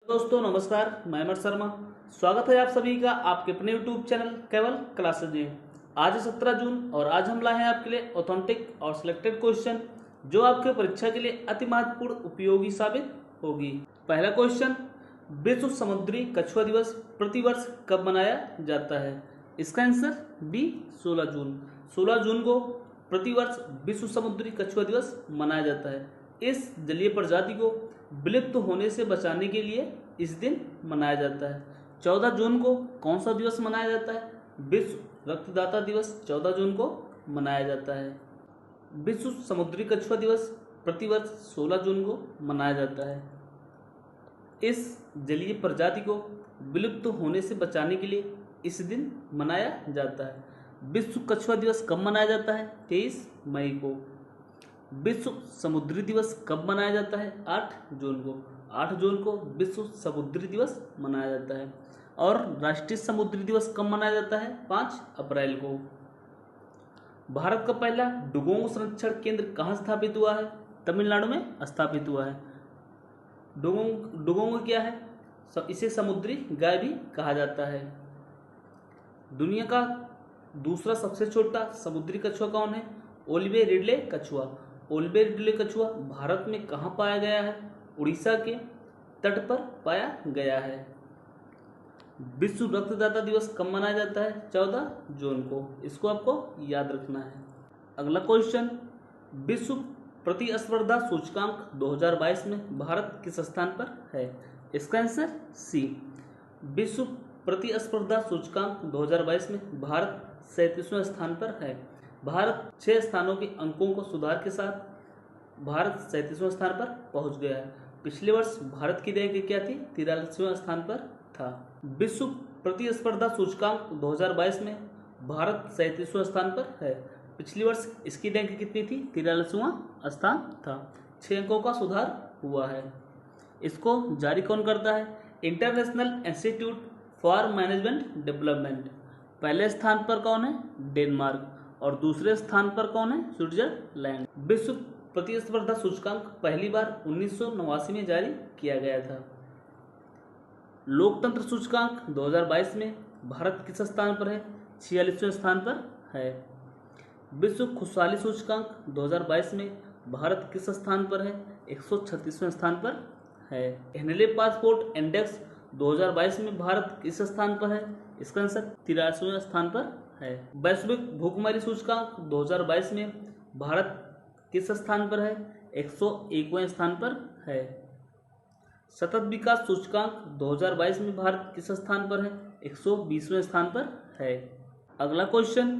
दोस्तों नमस्कार, मैं अमर शर्मा। स्वागत है आप सभी का आपके अपने यूट्यूब चैनल केवल क्लासेज में। आज है 17 जून और आज हम लाए हैं आपके लिए ऑथेंटिक और सिलेक्टेड क्वेश्चन जो आपके परीक्षा के लिए अति महत्वपूर्ण उपयोगी साबित होगी। पहला क्वेश्चन, विश्व समुद्री कछुआ दिवस प्रतिवर्ष कब मनाया जाता है? इसका आंसर बी 16 जून। 16 जून को प्रतिवर्ष विश्व समुद्री कछुआ दिवस मनाया जाता है। इस जलीय प्रजाति को विलुप्त होने से बचाने के लिए इस दिन मनाया जाता है। 14 जून को कौन सा दिवस मनाया जाता है? विश्व रक्तदाता दिवस 14 जून को मनाया जाता है। विश्व समुद्री कछुआ दिवस प्रतिवर्ष 16 जून को मनाया जाता है। इस जलीय प्रजाति को विलुप्त होने से बचाने के लिए इस दिन मनाया जाता है। विश्व कछुआ दिवस कब मनाया जाता है? 23 मई को। विश्व समुद्री दिवस कब मनाया जाता है? 8 जून को। 8 जून को विश्व समुद्री दिवस मनाया जाता है। और राष्ट्रीय समुद्री दिवस कब मनाया जाता है? 5 अप्रैल को। भारत का पहला डुगोंग संरक्षण केंद्र कहाँ स्थापित हुआ है? तमिलनाडु में स्थापित हुआ है। डुगोंग क्या है? इसे समुद्री गाय भी कहा जाता है। दुनिया का दूसरा सबसे छोटा समुद्री कछुआ कौन है? ओलिवे रिडले कछुआ। ओलिवे रिडले कछुआ भारत में कहाँ पाया गया है? उड़ीसा के तट पर पाया गया है। विश्व रक्तदाता दिवस कब मनाया जाता है? 14 जून को। इसको आपको याद रखना है। अगला क्वेश्चन, विश्व प्रतिस्पर्धा सूचकांक 2022 में भारत किस स्थान पर है? इसका आंसर सी। विश्व प्रतिस्पर्धा सूचकांक 2022 में भारत 37वें स्थान पर है। भारत 6 स्थानों के अंकों को सुधार के साथ भारत 37वें स्थान पर पहुंच गया है। पिछले वर्ष भारत की रैंक क्या थी? 43वें स्थान पर था। विश्व प्रतिस्पर्धा सूचकांक 2022 में भारत 37वें स्थान पर है। पिछले वर्ष इसकी रैंक कितनी थी? 43वां स्थान था। 6 अंकों का सुधार हुआ है। इसको जारी कौन करता है? International institute for management development. पहले स्थान पर कौन है? डेनमार्क। और दूसरे स्थान पर कौन है? स्विट्जरलैंड। विश्व प्रतिस्पर्धा सूचकांक पहली बार 1989 में जारी किया गया था। लोकतंत्र सूचकांक 2022 में भारत किस स्थान पर है? 46वें स्थान पर है। विश्व खुशहाली सूचकांक 2022 में भारत किस स्थान पर है? 136वें स्थान पर है। हेनले पासपोर्ट इंडेक्स 2022 में भारत किस स्थान पर है? इसका आंसर 83वें स्थान पर है। वैश्विक भूखमरी सूचकांक 2022 में भारत किस स्थान पर है? 101वें स्थान पर है। सतत विकास सूचकांक 2022 में भारत किस स्थान पर है? 120वें स्थान पर है। अगला क्वेश्चन,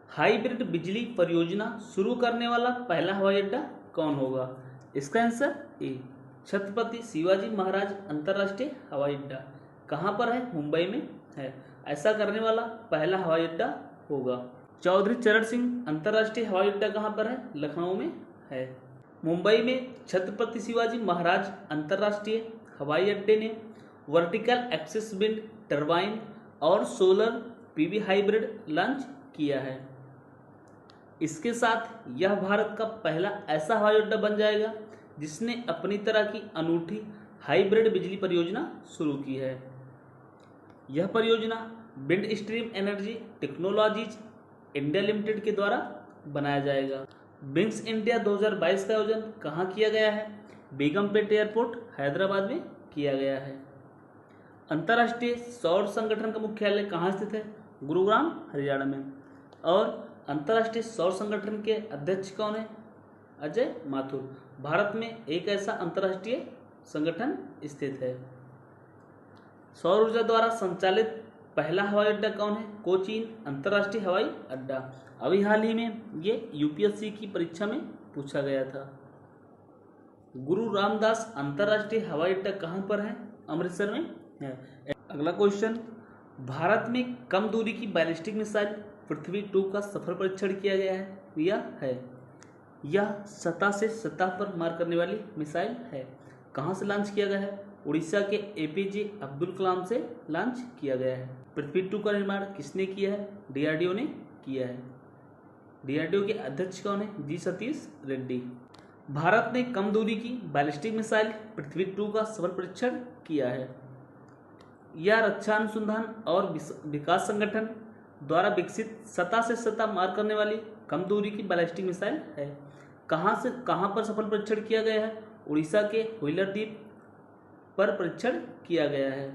हाइब्रिड बिजली परियोजना शुरू करने वाला पहला हवाई अड्डा कौन होगा? इसका आंसर ए, छत्रपति शिवाजी महाराज अंतर्राष्ट्रीय हवाई अड्डा। कहाँ पर है? मुंबई में है। ऐसा करने वाला पहला हवाई अड्डा होगा। चौधरी चरण सिंह अंतर्राष्ट्रीय हवाई अड्डा कहाँ पर है? लखनऊ में है। मुंबई में छत्रपति शिवाजी महाराज अंतर्राष्ट्रीय हवाई अड्डे ने वर्टिकल एक्सिस विंड टरबाइन और सोलर पीवी हाइब्रिड लॉन्च किया है। इसके साथ यह भारत का पहला ऐसा हवाई अड्डा बन जाएगा जिसने अपनी तरह की अनूठी हाइब्रिड बिजली परियोजना शुरू की है। यह परियोजना wind stream energy technologies India limited के द्वारा बनाया जाएगा। विंग्स इंडिया 2022 का आयोजन कहाँ किया गया है? बेगमपेट एयरपोर्ट हैदराबाद में किया गया है। अंतर्राष्ट्रीय सौर संगठन का मुख्यालय कहाँ स्थित है? गुरुग्राम हरियाणा में। और अंतर्राष्ट्रीय सौर संगठन के अध्यक्ष कौन है? अजय माथुर। भारत में एक ऐसा अंतर्राष्ट्रीय संगठन स्थित है। सौर ऊर्जा द्वारा संचालित पहला हवाई अड्डा कौन है? कोचीन अंतर्राष्ट्रीय हवाई अड्डा। अभी हाल ही में ये यूपीएससी की परीक्षा में पूछा गया था। गुरु रामदास अंतर्राष्ट्रीय हवाई अड्डा कहाँ पर है? अमृतसर में है। अगला क्वेश्चन, भारत में कम दूरी की बैलिस्टिक मिसाइल पृथ्वी 2 का सफल परीक्षण किया गया है। यह सतह से सतह पर मार करने वाली मिसाइल है। कहाँ से लॉन्च किया गया है? उड़ीसा के एपीजे अब्दुल कलाम से लॉन्च किया गया है। पृथ्वी 2 का निर्माण किसने किया है? डीआरडीओ ने किया है। डीआरडीओ के अध्यक्ष कौन है? जी सतीश रेड्डी। भारत ने कम दूरी की बैलिस्टिक मिसाइल पृथ्वी 2 का सफल परीक्षण किया है। यह रक्षा अनुसंधान और विकास संगठन द्वारा विकसित सतह से सतह मार करने वाली कम दूरी की बैलिस्टिक मिसाइल है। कहाँ पर सफल परीक्षण किया गया है? उड़ीसा के व्हीलर द्वीप पर परीक्षण किया गया है।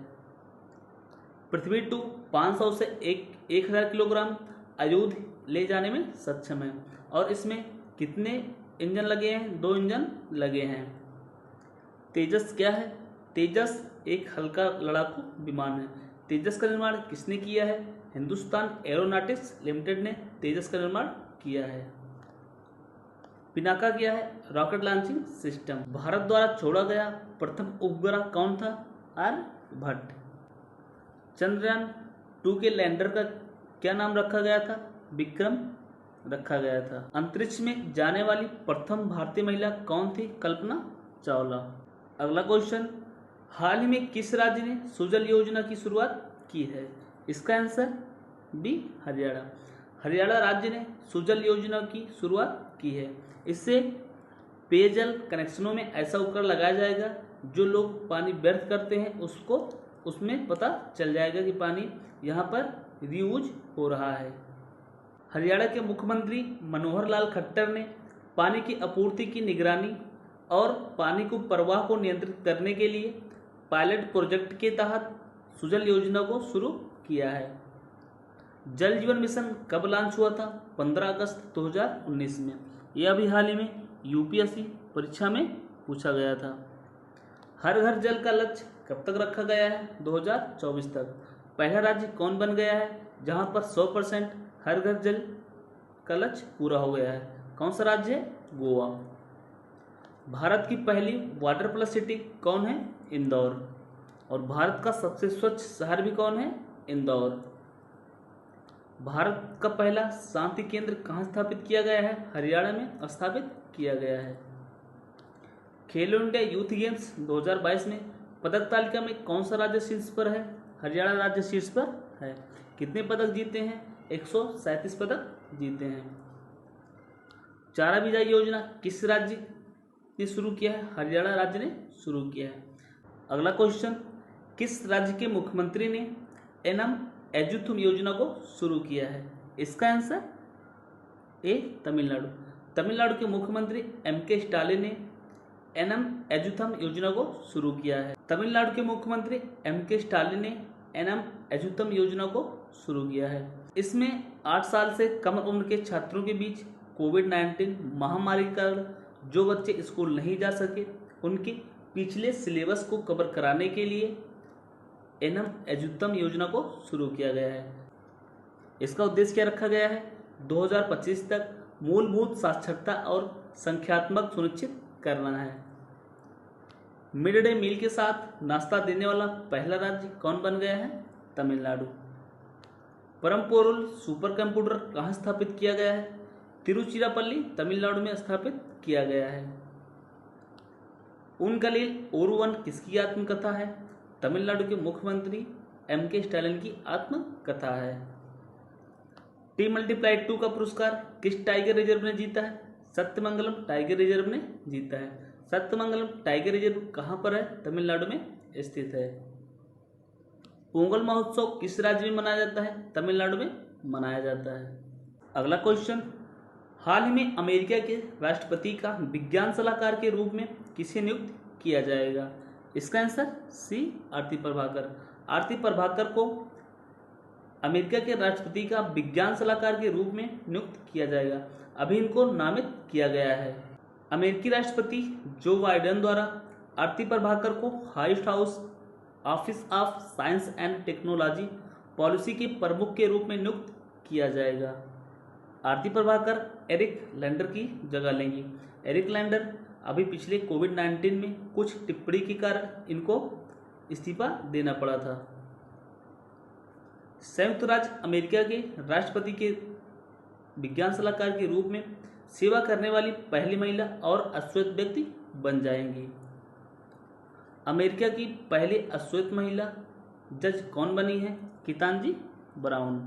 पृथ्वी 2 500 से 1000 किलोग्राम आयुध ले जाने में सक्षम है और इसमें कितने इंजन लगे हैं? 2 इंजन लगे हैं। तेजस क्या है? तेजस एक हल्का लड़ाकू विमान है। तेजस का निर्माण किसने किया है? हिंदुस्तान एरोनॉटिक्स लिमिटेड ने तेजस का निर्माण किया है। पिनाका क्या है? Rocket launching system. भारत द्वारा छोड़ा गया प्रथम उपग्रह कौन था? आर्यभट्ट। चंद्रयान 2 के लैंडर का क्या नाम रखा गया था? विक्रम रखा गया था। अंतरिक्ष में जाने वाली प्रथम भारतीय महिला कौन थी? कल्पना चावला। अगला क्वेश्चन, हाल ही में किस राज्य ने सुजल योजना की शुरुआत की है? इसका आंसर बी, हरियाणा। हरियाणा राज्य ने सुजल योजना की शुरुआत की है। इससे पेयजल कनेक्शनों में ऐसा उपकरण लगाया जाएगा जो लोग पानी व्यर्थ करते हैं उसको उसमें पता चल जाएगा कि पानी यहाँ पर रीयूज हो रहा है। हरियाणा के मुख्यमंत्री मनोहर लाल खट्टर ने पानी की आपूर्ति की निगरानी और पानी को प्रवाह को नियंत्रित करने के लिए पायलट प्रोजेक्ट के तहत सुजल योजना को शुरू किया है। जल जीवन मिशन कब लॉन्च हुआ था? 15 अगस्त 2019 में। यह अभी हाल ही में यूपीएससी परीक्षा में पूछा गया था। हर घर जल का लक्ष्य कब तक रखा गया है? 2024 तक। पहला राज्य कौन बन गया है जहां पर 100% हर घर जल का लक्ष्य पूरा हो गया है? कौन सा राज्य है? गोवा। भारत की पहली वाटर प्लस सिटी कौन है? इंदौर। और भारत का सबसे स्वच्छ शहर भी कौन है? इंदौर। भारत का पहला शांति केंद्र कहाँ स्थापित किया गया है? हरियाणा में स्थापित किया गया है। खेलो इंडिया यूथ गेम्स 2022 में पदक तालिका में कौन सा राज्य शीर्ष पर है? हरियाणा राज्य शीर्ष पर है। कितने पदक जीते हैं? 137 पदक जीते हैं। चारा भिजाई योजना किस राज्य ने शुरू किया है? हरियाणा राज्य ने शुरू किया है। अगला क्वेश्चन, किस राज्य के मुख्यमंत्री ने एनम एजुथम योजना को शुरू किया है? इसका आंसर ए, तमिलनाडु। तमिलनाडु के मुख्यमंत्री एम.के. स्टालिन ने एनम एजुथम योजना को शुरू किया है। तमिलनाडु के मुख्यमंत्री एम.के. स्टालिन ने एनम एजुथम योजना को शुरू किया है। इसमें 8 साल से कम उम्र के छात्रों के बीच कोविड-19 महामारी के कारण जो बच्चे स्कूल नहीं जा सके उनके पिछले सिलेबस को कवर कराने के लिए एनम एजुथम योजना को शुरू किया गया है। इसका उद्देश्य क्या रखा गया है? 2025 तक मूलभूत साक्षरता और संख्यात्मक सुनिश्चित करना है। मिड डे मील के साथ नाश्ता देने वाला पहला राज्य कौन बन गया है? तमिलनाडु। परम पोरुल सुपर कंप्यूटर कहाँ स्थापित किया गया है? तिरुचिरापल्ली, तमिलनाडु में स्थापित किया गया है। उनकलील ओरुवन किसकी आत्मकथा है? तमिलनाडु के मुख्यमंत्री एम.के. स्टालिन की आत्मकथा है। T×2 का पुरस्कार किस टाइगर रिजर्व ने जीता है? सत्यमंगलम टाइगर रिजर्व ने जीता है। सत्यमंगलम टाइगर रिजर्व कहाँ पर है? तमिलनाडु में स्थित है। पोंगल महोत्सव किस राज्य में मनाया जाता है? तमिलनाडु में मनाया जाता है। अगला क्वेश्चन, हाल ही में अमेरिका के राष्ट्रपति का विज्ञान सलाहकार के रूप में किसे नियुक्त किया जाएगा? इसका आंसर सी, आरती प्रभाकर। आरती प्रभाकर को अमेरिका के राष्ट्रपति का विज्ञान सलाहकार के रूप में नियुक्त किया जाएगा। अभी इनको नामित किया गया है। अमेरिकी राष्ट्रपति जो बाइडेन द्वारा आरती प्रभाकर को white house office of science and technology policy के प्रमुख के रूप में नियुक्त किया जाएगा। आरती प्रभाकर एरिक लैंडर की जगह लेंगी। एरिक लैंडर अभी पिछले कोविड-19 में कुछ टिप्पणी के कारण इनको इस्तीफा देना पड़ा था। संयुक्त राज्य अमेरिका के राष्ट्रपति के विज्ञान सलाहकार के रूप में सेवा करने वाली पहली महिला और अश्वेत व्यक्ति बन जाएंगी। अमेरिका की पहली अश्वेत महिला जज कौन बनी है? कितांजी ब्राउन।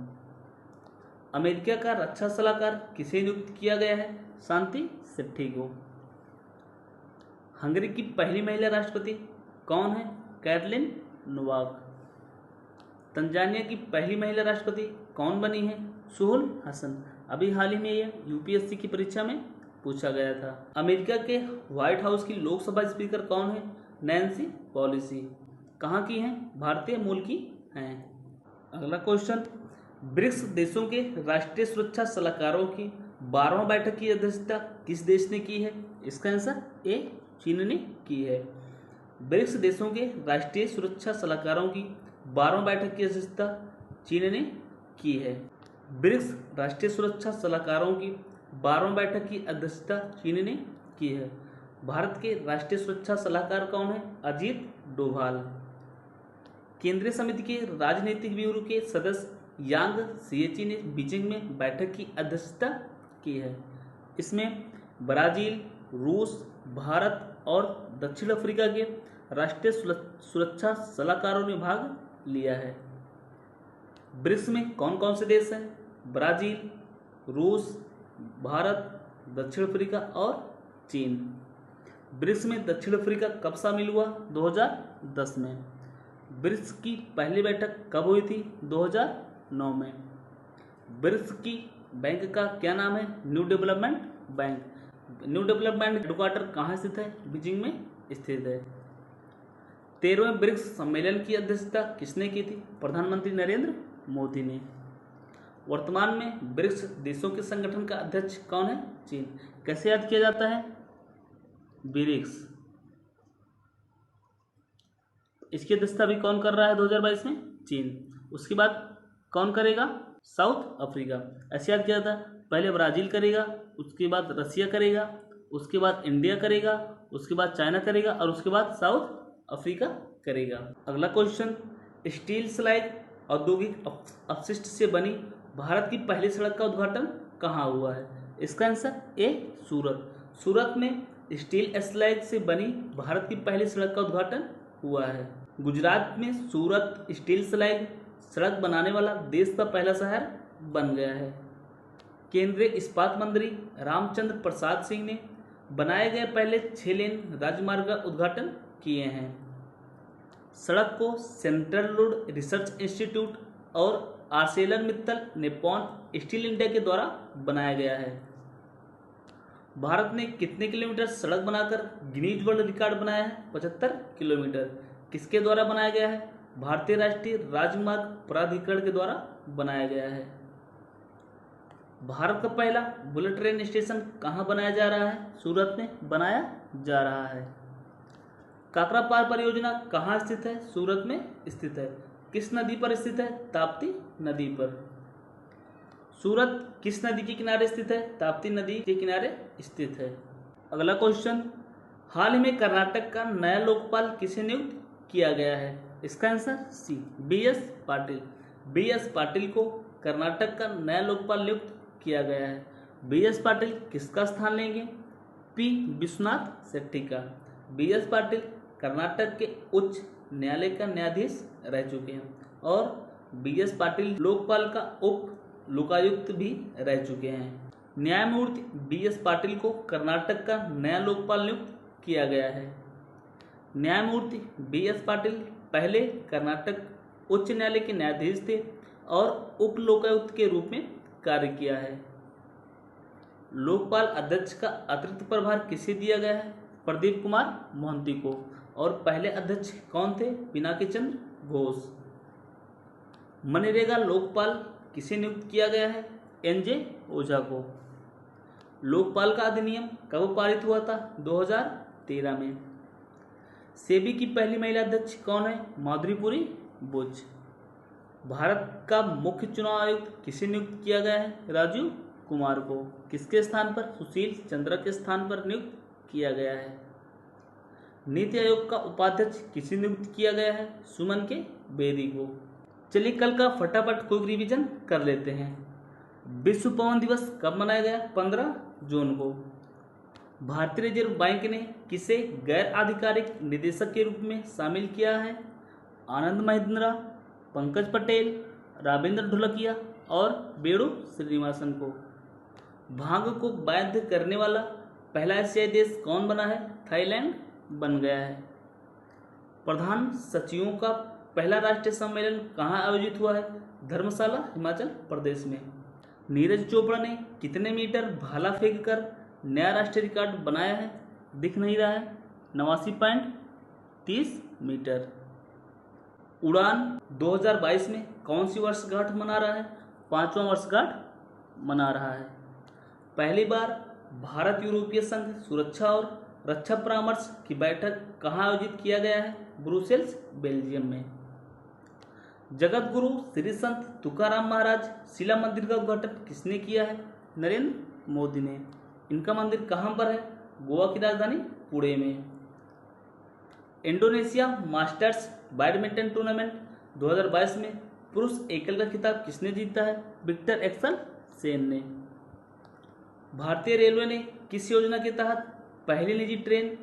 अमेरिका का रक्षा सलाहकार किसे नियुक्त किया गया है? शांति सेठी को। हंगरी की पहली महिला राष्ट्रपति कौन है? Katalin Novak. तंजानिया की पहली महिला राष्ट्रपति कौन बनी है? सुहुल हसन। अभी हाल ही में यह यूपीएससी की परीक्षा में पूछा गया था। अमेरिका के व्हाइट हाउस की लोकसभा स्पीकर कौन है? Nancy Pelosi. कहाँ की हैं? भारतीय मूल की हैं। अगला क्वेश्चन, ब्रिक्स देशों के राष्ट्रीय सुरक्षा सलाहकारों की 12वां बैठक की अध्यक्षता किस देश ने की है? इसका आंसर ए, चीन ने की है। ब्रिक्स देशों के राष्ट्रीय सुरक्षा सलाहकारों की 12वां बैठक की अध्यक्षता चीन ने की है। ब्रिक्स राष्ट्रीय सुरक्षा सलाहकारों की 12वां बैठक की अध्यक्षता चीन ने की है। भारत के राष्ट्रीय सुरक्षा सलाहकार कौन है? अजीत डोभाल। केंद्रीय समिति के राजनीतिक ब्यूरो के सदस्य यांग सीएची ने बीजिंग में बैठक की अध्यक्षता की है। इसमें ब्राजील, रूस, भारत और दक्षिण अफ्रीका के राष्ट्रीय सुरक्षा सलाहकारों ने भाग लिया है। ब्रिक्स में कौन कौन से देश हैं? ब्राजील, रूस, भारत, दक्षिण अफ्रीका और चीन। ब्रिक्स में दक्षिण अफ्रीका कब शामिल हुआ? 2010 में। ब्रिक्स की पहली बैठक कब हुई थी? 2009 में। ब्रिक्स की बैंक का क्या नाम है? New development bank. New development headquarter कहाँ स्थित है? बीजिंग में स्थित है। 13वें ब्रिक्स सम्मेलन की अध्यक्षता किसने की थी? प्रधानमंत्री नरेंद्र मोदी ने। वर्तमान में ब्रिक्स देशों के संगठन का अध्यक्ष कौन है? चीन। कैसे याद किया जाता है ब्रिक्स? इसकी अध्यक्षता भी कौन कर रहा है 2022 में? चीन। उसके बाद कौन करेगा? South Africa. ऐसे याद किया जाता है, पहले ब्राजील करेगा, उसके बाद रसिया करेगा, उसके बाद इंडिया करेगा, उसके बाद चाइना करेगा और उसके बाद साउथ अफ्रीका करेगा। अगला क्वेश्चन, स्टील स्लैग औद्योगिक अपशिष्ट से बनी भारत की पहली सड़क का उद्घाटन कहाँ हुआ है? इसका आंसर ए, सूरत। सूरत में स्टील स्लैग से बनी भारत की पहली सड़क का उद्घाटन हुआ है। गुजरात में सूरत स्टील स्लैग सड़क बनाने वाला देश का पहला शहर बन गया है। केंद्रीय इस्पात मंत्री रामचंद्र प्रसाद सिंह ने बनाए गए पहले 6 लेन राजमार्ग का उद्घाटन किए हैं। सड़क को सेंट्रल रोड रिसर्च इंस्टीट्यूट और आर्सेलरमित्तल निप्पॉन स्टील इंडिया के द्वारा बनाया गया है। भारत ने कितने किलोमीटर सड़क बनाकर गिनीज वर्ल्ड रिकॉर्ड बनाया है? 75 किलोमीटर। किसके द्वारा बनाया गया है? भारतीय राष्ट्रीय राजमार्ग प्राधिकरण के द्वारा बनाया गया है। भारत का पहला बुलेट ट्रेन स्टेशन कहाँ बनाया जा रहा है? सूरत में बनाया जा रहा है। काकरापार परियोजना कहाँ स्थित है? सूरत में स्थित है। किस नदी पर स्थित है? ताप्ती नदी पर। सूरत किस नदी के किनारे स्थित है? ताप्ती नदी के किनारे स्थित है। अगला क्वेश्चन, हाल ही में कर्नाटक का नया लोकपाल किसे नियुक्त किया गया है? इसका आंसर सी, बी.एस. पाटिल। बी.एस. पाटिल को कर्नाटक का नया लोकपाल नियुक्त किया गया है। बी.एस. पाटिल किसका स्थान लेंगे? पी. विश्वनाथ शेट्टी का। बी.एस. पाटिल कर्नाटक के उच्च न्यायालय का न्यायाधीश रह चुके हैं और बी.एस. पाटिल लोकपाल का उप लोकायुक्त भी रह चुके हैं। न्यायमूर्ति बी.एस. पाटिल को कर्नाटक का नया लोकपाल नियुक्त किया गया है। न्यायमूर्ति बी.एस. पाटिल पहले कर्नाटक उच्च न्यायालय के न्यायाधीश थे और उप लोकायुक्त के रूप में कार्य किया है। लोकपाल अध्यक्ष का अतिरिक्त प्रभार किसे दिया गया है? प्रदीप कुमार मोहंती को। और पहले अध्यक्ष कौन थे? पिनाकी चंद्र घोष। मनरेगा लोकपाल किसे नियुक्त किया गया है? एन.जे. ओझा को। लोकपाल का अधिनियम कब पारित हुआ था? 2013 में। सेबी की पहली महिला अध्यक्ष कौन है? माधुरीपुरी बुच। भारत का मुख्य चुनाव आयुक्त किसे नियुक्त किया गया है? राजीव कुमार को। किसके स्थान पर? सुशील चंद्रा के स्थान पर नियुक्त किया गया है। नीति आयोग का उपाध्यक्ष किसे नियुक्त किया गया है? सुमन के बेदी को। चलिए कल का फटाफट क्विक रिवीजन कर लेते हैं। विश्व पवन दिवस कब मनाया गया? 15 जून को। भारतीय रिजर्व बैंक ने किसे गैर आधिकारिक निदेशक के रूप में शामिल किया है? आनंद महिंद्रा, पंकज पटेल, राबिंद्र ढोलकिया और वेणु श्रीनिवासन को। भांग को वैध करने वाला पहला एशियाई देश कौन बना है? थाईलैंड बन गया है। प्रधान सचिवों का पहला राष्ट्रीय सम्मेलन कहाँ आयोजित हुआ है? धर्मशाला, हिमाचल प्रदेश में। नीरज चोपड़ा ने कितने मीटर भाला फेंककर नया राष्ट्रीय रिकॉर्ड बनाया है? दिख नहीं रहा है, 89.30 मीटर। उड़ान 2022 में कौन सी वर्षगांठ मना रहा है? 5वां वर्षगांठ मना रहा है। पहली बार भारत यूरोपीय संघ सुरक्षा और रक्षा परामर्श की बैठक कहाँ आयोजित किया गया है? ब्रुसेल्स, बेल्जियम में। जगत गुरु श्री संत तुकाराम महाराज शिला मंदिर का उद्घाटन किसने किया है? नरेंद्र मोदी ने। इनका मंदिर कहाँ पर है? गोवा की राजधानी पुणे में। इंडोनेशिया मास्टर्स बैडमिंटन टूर्नामेंट 2022 में पुरुष एकल का खिताब किसने जीता है? विक्टर एक्सल सेन ने। भारतीय रेलवे ने किस योजना के तहत पहली निजी ट्रेन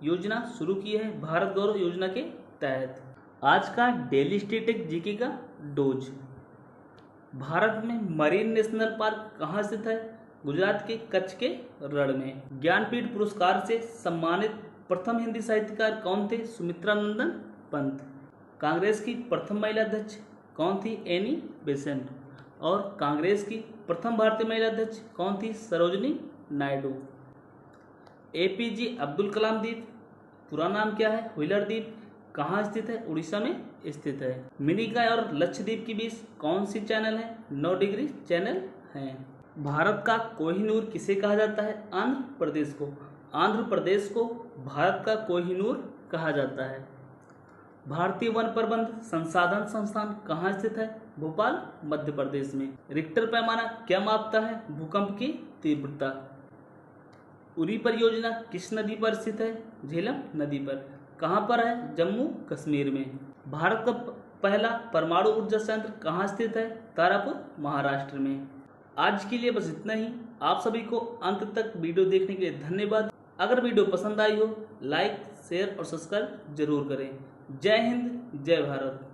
योजना शुरू की है? भारत गौरव योजना के तहत। आज का डेली स्टैटिक जीके का डोज। भारत में मरीन नेशनल पार्क कहाँ स्थित है? गुजरात के कच्छ के रण में। ज्ञानपीठ पुरस्कार से सम्मानित प्रथम हिंदी साहित्यकार कौन थे? सुमित्रा नंदन पंत। कांग्रेस की प्रथम महिला अध्यक्ष कौन थी? Annie Besant. और कांग्रेस की प्रथम भारतीय महिला अध्यक्ष कौन थी? सरोजनी नायडू। एपीजे अब्दुल कलाम द्वीप पूरा नाम क्या है? व्हीलर द्वीप कहाँ स्थित है? उड़ीसा में स्थित है। मिनिकॉय और लक्षद्वीप के बीच कौन सी चैनल है? 9 डिग्री चैनल है। भारत का कोहिनूर किसे कहा जाता है? आंध्र प्रदेश को। आंध्र प्रदेश को भारत का कोहिनूर कहा जाता है। भारतीय वन प्रबंध संसाधन संस्थान कहाँ स्थित है? भोपाल, मध्य प्रदेश में। रिक्टर पैमाना क्या मापता है? भूकंप की तीव्रता। उरी परियोजना किस नदी पर स्थित है? झेलम नदी पर। कहाँ पर है? जम्मू कश्मीर में। भारत का पहला परमाणु ऊर्जा संयंत्र कहाँ स्थित है? तारापुर, महाराष्ट्र में। आज के लिए बस इतना ही। आप सभी को अंत तक वीडियो देखने के लिए धन्यवाद। अगर वीडियो पसंद आई हो लाइक, शेयर और सब्सक्राइब जरूर करें। जय हिंद, जय भारत।